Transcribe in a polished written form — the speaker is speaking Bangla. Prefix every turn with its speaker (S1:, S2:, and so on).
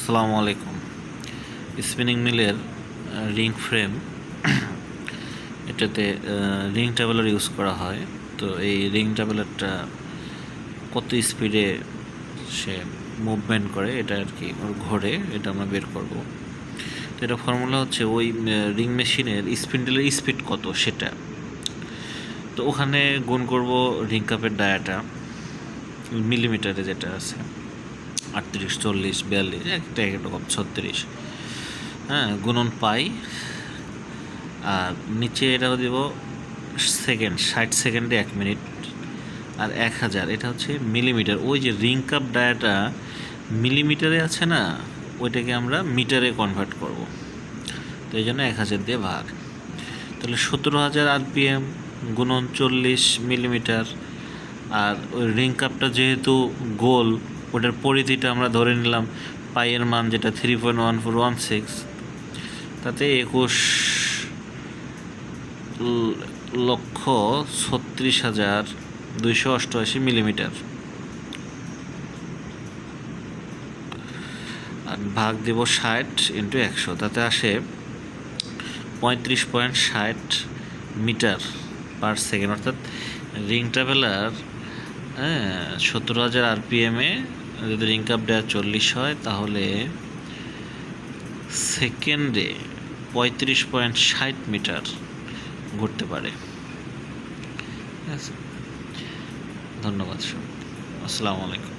S1: আসসালামু আলাইকুম। স্পিনিং মিলের রিং ফ্রেম, এটাতে রিং ট্রাভেলার ইউজ করা হয়। তো এই রিং ট্রাভেলারটা কত স্পিডে সে মুভমেন্ট করে, এটা আর কি ওর ঘোরে, এটা আমরা বের করব। তো এটা ফর্মুলা হচ্ছে ওই রিং মেশিনের স্পিন্ডেলের স্পিড কত সেটা। তো ওখানে গুণ করব রিং কাপের ডায়াটা মিলিমিটারে যেটা আছে, 38, 40, 42, একটা এক রকম 36, হ্যাঁ, গুণন পাই। আর নিচে এটাও দিব সেকেন্ড, 60 সেকেন্ডে 1 মিনিট। আর 1000 এটা হচ্ছে মিলিমিটার। ওই যে রিং কাপ ডায়াটা মিলিমিটারে আছে না, ওইটাকে আমরা মিটারে কনভার্ট করব। তো এই জন্য 1000 দিয়ে ভাগ। তাহলে 17,000 RPM গুণন 40 মিলিমিটার। আর ওই রিং কাপটা যেহেতু গোল, ওটার পরিধিটা আমরা ধরে নিলাম পাইয়ের মান যেটা 3.1416, তাতে 21,36,288 মিলিমিটার। আর ভাগ দেব 60 × 100, তাতে আসে 35.60 মিটার পার সেকেন্ড। অর্থাৎ রিং ট্রাভেলার 17,000 RPM-এ যদি রিং কাপ ডায়া 40 হয়, তাহলে সেকেন্ডে 35.60 মিটার ঘুরতে পারে। ঠিক আছে, ধন্যবাদ সব। আসসালামু আলাইকুম।